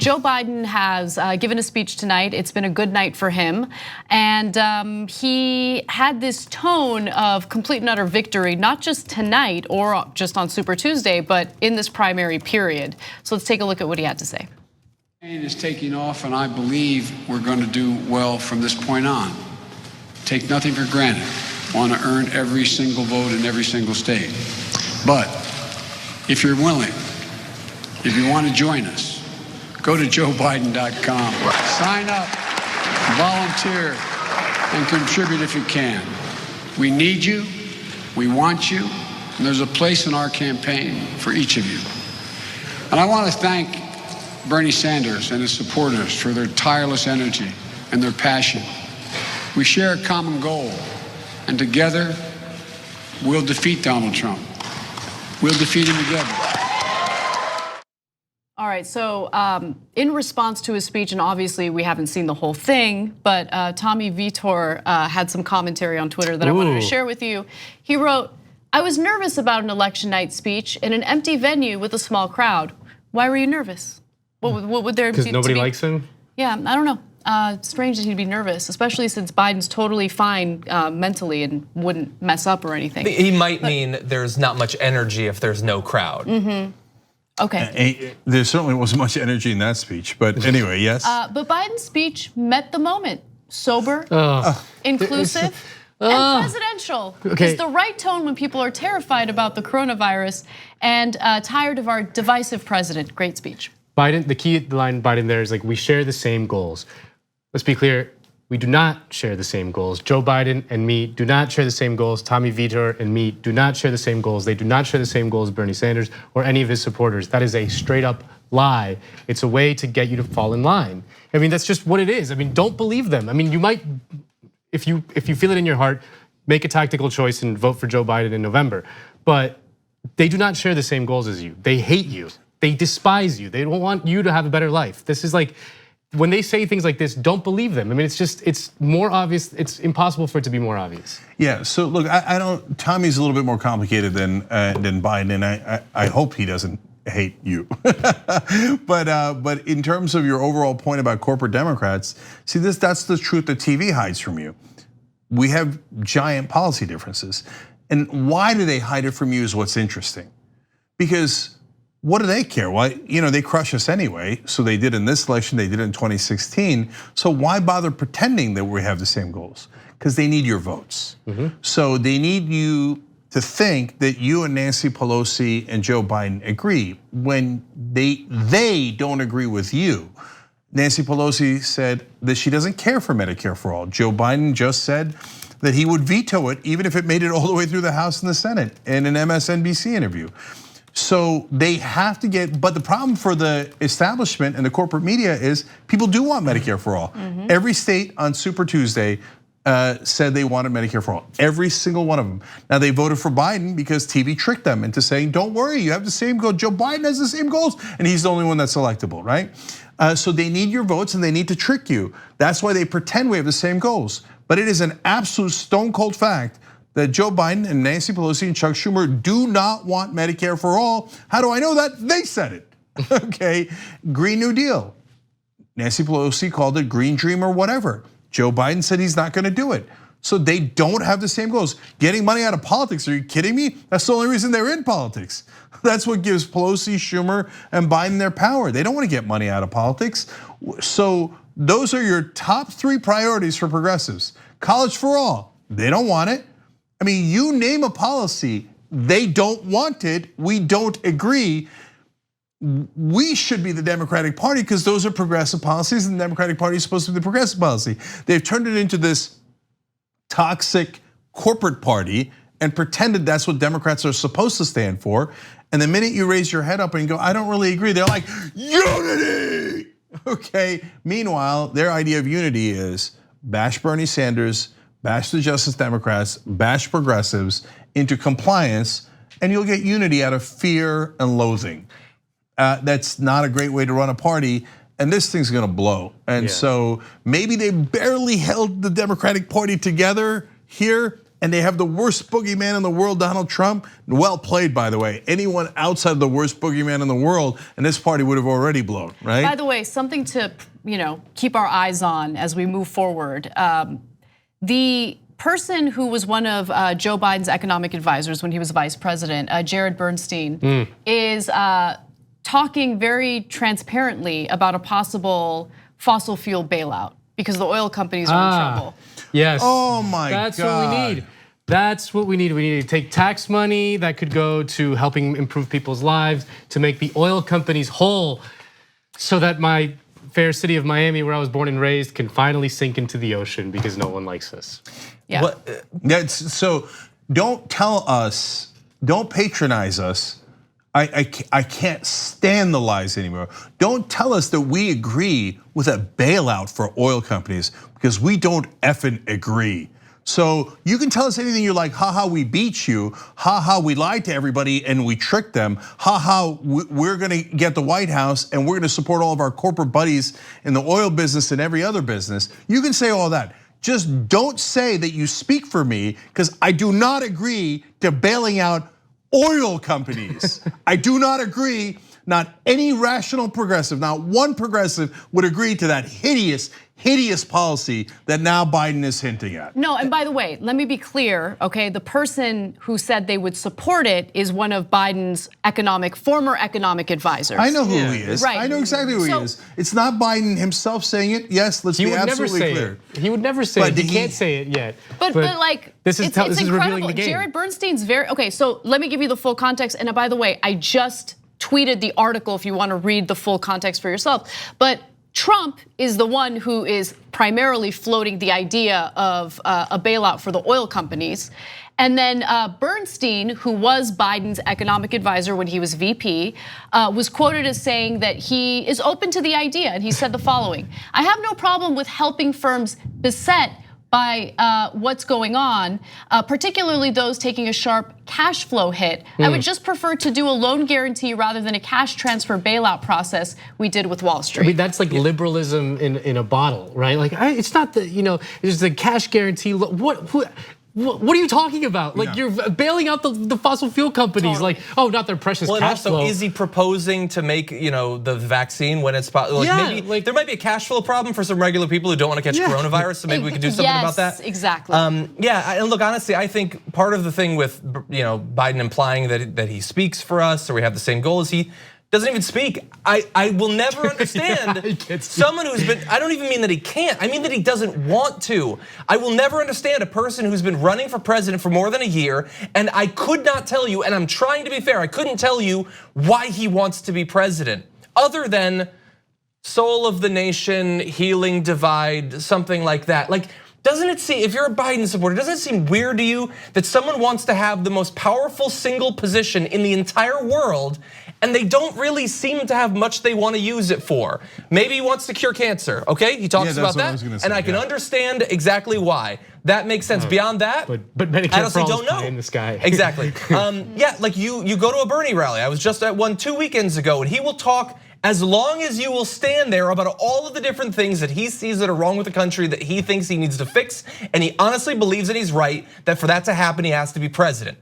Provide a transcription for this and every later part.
Joe Biden has given a speech tonight. It's been a good night for him. And he had this tone of complete and utter victory, not just tonight or just on Super Tuesday, but in this primary period. So let's take a look at what he had to say. Is taking off, and I believe we're going to do well from this point on. Take nothing for granted. Want to earn every single vote in every single state. But if you're willing, if you want to join us, go to joebiden.com. Sign up, volunteer, and contribute if you can. We need you, we want you, and there's a place in our campaign for each of you. And I want to thank Bernie Sanders and his supporters for their tireless energy and their passion. We share a common goal, and together we'll defeat Donald Trump. We'll defeat him together. All right, so in response to his speech, and obviously we haven't seen the whole thing, but Tommy Vitor had some commentary on Twitter that I wanted to share with you. He wrote, "I was nervous about an election night speech in an empty venue with a small crowd. Why were you nervous? What would there be? Because nobody likes him? Yeah, I don't know. It's strange that he'd be nervous, especially since Biden's totally fine mentally and wouldn't mess up or anything. He might mean there's not much energy if there's no crowd. Okay. There certainly wasn't much energy in that speech, but anyway, yes. But Biden's speech met the moment. Sober, inclusive, and presidential. It's the right tone when people are terrified about the coronavirus and tired of our divisive president. Great speech. Biden, the key line Biden there is like, we share the same goals. Let's be clear, we do not share the same goals. Joe Biden and me do not share the same goals. Tommy Vitor and me do not share the same goals. They do not share the same goals as Bernie Sanders or any of his supporters. That is a straight up lie. It's a way to get you to fall in line. I mean, that's just what it is. I mean, don't believe them. I mean, you might, if you feel it in your heart, make a tactical choice and vote for Joe Biden in November. But they do not share the same goals as you. They hate you. They despise you. They don't want you to have a better life. This is like, when they say things like this, don't believe them. I mean, it's more obvious. It's impossible for it to be more obvious. Yeah. So look, I don't. Tommy's a little bit more complicated than Biden, and I hope he doesn't hate you. But in terms of your overall point about corporate Democrats, see that's the truth that TV hides from you. We have giant policy differences, and why do they hide it from you is what's interesting, because what do they care? Why, they crush us anyway. So they did in this election, they did in 2016. So why bother pretending that we have the same goals? Because they need your votes. So they need you to think that you and Nancy Pelosi and Joe Biden agree when they don't agree with you. Nancy Pelosi said that she doesn't care for Medicare for all. Joe Biden just said that he would veto it even if it made it all the way through the House and the Senate in an MSNBC interview. So they have to get, but the problem for the establishment and the corporate media is people do want Medicare for all. Every state on Super Tuesday said they wanted Medicare for all, every single one of them. Now they voted for Biden because TV tricked them into saying, don't worry, you have the same goal. Joe Biden has the same goals and he's the only one that's electable, right? So they need your votes and they need to trick you. That's why they pretend we have the same goals. But it is an absolute stone cold fact that Joe Biden and Nancy Pelosi and Chuck Schumer do not want Medicare for all. How do I know that? They said it, okay? Green New Deal. Nancy Pelosi called it Green Dream or whatever. Joe Biden said he's not gonna do it. So they don't have the same goals. Getting money out of politics, are you kidding me? That's the only reason they're in politics. That's what gives Pelosi, Schumer, and Biden their power. They don't wanna get money out of politics. So those are your top 3 priorities for progressives. College for all, they don't want it. I mean, you name a policy, they don't want it, we don't agree. We should be the Democratic Party because those are progressive policies and the Democratic Party is supposed to be the progressive policy. They've turned it into this toxic corporate party and pretended that's what Democrats are supposed to stand for. And the minute you raise your head up and go, I don't really agree, they're like, unity, okay? Meanwhile, their idea of unity is bash Bernie Sanders, bash the Justice Democrats, bash progressives into compliance, and you'll get unity out of fear and loathing. That's not a great way to run a party, and this thing's gonna blow. And so maybe they barely held the Democratic Party together here, and they have the worst boogeyman in the world, Donald Trump. Well played, by the way. Anyone outside of the worst boogeyman in the world, and this party would have already blown, right? By the way, something to keep our eyes on as we move forward. The person who was one of Joe Biden's economic advisors when he was vice president, Jared Bernstein, is talking very transparently about a possible fossil fuel bailout because the oil companies are in trouble. Yes. Oh my God. That's what we need. That's what we need. We need to take tax money that could go to helping improve people's lives, to make the oil companies whole, so that my fair city of Miami, where I was born and raised, can finally sink into the ocean because no one likes us. Yeah. So don't tell us, don't patronize us. I can't stand the lies anymore. Don't tell us that we agree with a bailout for oil companies, because we don't effing agree. So you can tell us anything you like. Ha ha, we beat you. Ha ha, we lied to everybody and we tricked them. Ha ha, we're gonna get the White House and we're gonna support all of our corporate buddies in the oil business and every other business. You can say all that. Just don't say that you speak for me, because I do not agree to bailing out oil companies. I do not agree. Not any rational progressive, not one progressive would agree to that hideous policy that now Biden is hinting at. No, and by the way, let me be clear, okay? The person who said they would support it is one of Biden's former economic advisors. I know who he is. Right. I know exactly who he is. It's not Biden himself saying it. Yes, let's be absolutely clear. He would never say it. He can't say it yet. But like, this is incredible. revealing the game. Jared Bernstein's okay, so let me give you the full context. And by the way, I just tweeted the article if you want to read the full context for yourself. But Trump is the one who is primarily floating the idea of a bailout for the oil companies. And then Bernstein, who was Biden's economic advisor when he was VP, was quoted as saying that he is open to the idea. And he said the following: "I have no problem with helping firms beset by what's going on, particularly those taking a sharp cash flow hit. I would just prefer to do a loan guarantee rather than a cash transfer bailout process we did with Wall Street." I mean, that's like liberalism in a bottle, right? Like, it's not the, it's the cash guarantee. What are you talking about? Like, you're bailing out the fossil fuel companies. Like, oh, not their precious cash flow. Is he proposing to make the vaccine when it's possible? Maybe there might be a cash flow problem for some regular people who don't want to catch coronavirus. So maybe we could do something about that. Yes, exactly. Yeah, and look, honestly, I think part of the thing with Biden implying that he speaks for us or we have the same goal as he doesn't even speak. I will never understand someone who's been, I don't even mean that he can't, I mean that he doesn't want to. I will never understand a person who's been running for president for more than a year, and I could not tell you, and I'm trying to be fair, I couldn't tell you why he wants to be president, other than soul of the nation, healing divide, something like that. Like, doesn't it seem, if you're a Biden supporter, doesn't it seem weird to you that someone wants to have the most powerful single position in the entire world and they don't really seem to have much they want to use it for? Maybe he wants to cure cancer, okay? He talks about that, and I can understand exactly why. That makes sense. Beyond that, but Medicare I honestly for all don't is know. pie in the sky. Exactly. Yeah, like you go to a Bernie rally. I was just at one 2 weekends ago, and he will talk as long as you will stand there about all of the different things that he sees that are wrong with the country, that he thinks he needs to fix, and he honestly believes that he's right, that for that to happen, he has to be president.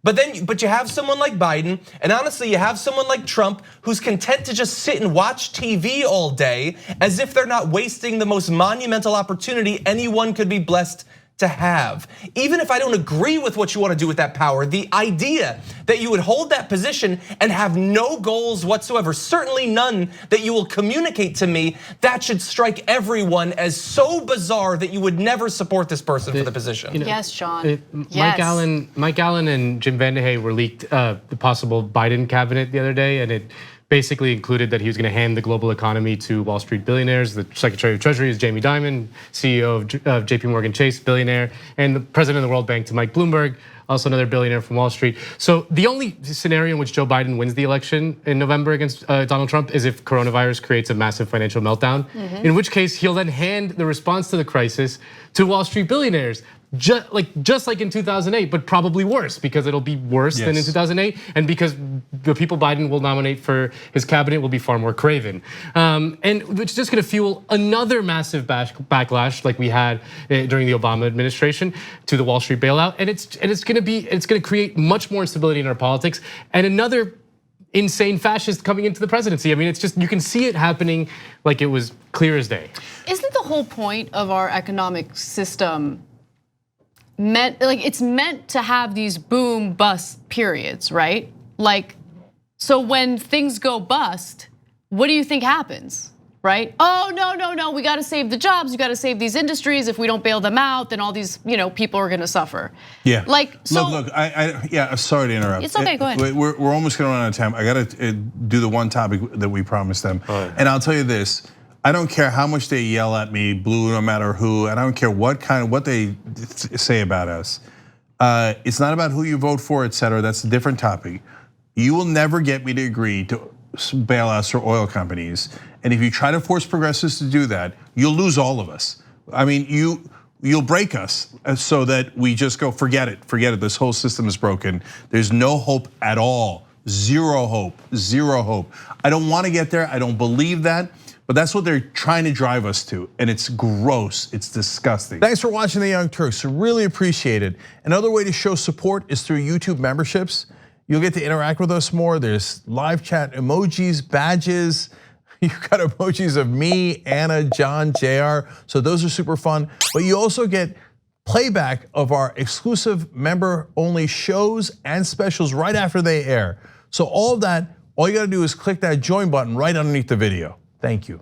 But you have someone like Biden, and honestly, you have someone like Trump who's content to just sit and watch TV all day as if they're not wasting the most monumental opportunity anyone could be blessed to have. Even if I don't agree with what you want to do with that power, the idea that you would hold that position and have no goals whatsoever, certainly none that you will communicate to me, that should strike everyone as so bizarre that you would never support this person for the position. Yes, John. Mike Allen and Jim Vandehey were leaked the possible Biden cabinet the other day, and it basically included that he was going to hand the global economy to Wall Street billionaires. The Secretary of Treasury is Jamie Dimon, CEO of JP Morgan Chase, billionaire, and the president of the World Bank to Mike Bloomberg, also another billionaire from Wall Street. So the only scenario in which Joe Biden wins the election in November against Donald Trump is if coronavirus creates a massive financial meltdown, in which case he'll then hand the response to the crisis to Wall Street billionaires. just like in 2008, but probably worse because it'll be worse than in 2008, and because the people Biden will nominate for his cabinet will be far more craven, and which is just going to fuel another massive backlash like we had during the Obama administration to the Wall Street bailout, and it's going to create much more instability in our politics and another insane fascist coming into the presidency. I mean, it's just, you can see it happening like it was clear as day. Isn't the whole point of our economic system it's meant to have these boom bust periods, right? Like, so when things go bust, what do you think happens? Right? Oh, no, we gotta save the jobs, we gotta save these industries. If we don't bail them out, then all these people are gonna suffer. Yeah. Like, so look, yeah, sorry to interrupt. It's okay, go ahead. We're almost gonna run out of time. I gotta do the one topic that we promised them. And I'll tell you this, I don't care how much they yell at me, blue, no matter who, and I don't care what they say about us. It's not about who you vote for, etc. That's a different topic. You will never get me to agree to bailouts for oil companies. And if you try to force progressives to do that, you'll lose all of us. I mean, you'll break us so that we just go, forget it. This whole system is broken. There's no hope at all. Zero hope. I don't want to get there. I don't believe that. But that's what they're trying to drive us to, and it's gross, it's disgusting. Thanks for watching The Young Turks, really appreciate it. Another way to show support is through YouTube memberships. You'll get to interact with us more. There's live chat emojis, badges. You've got emojis of me, Anna, John, JR, so those are super fun. But you also get playback of our exclusive member-only shows and specials right after they air. So all of that, all you gotta do is click that join button right underneath the video. Thank you.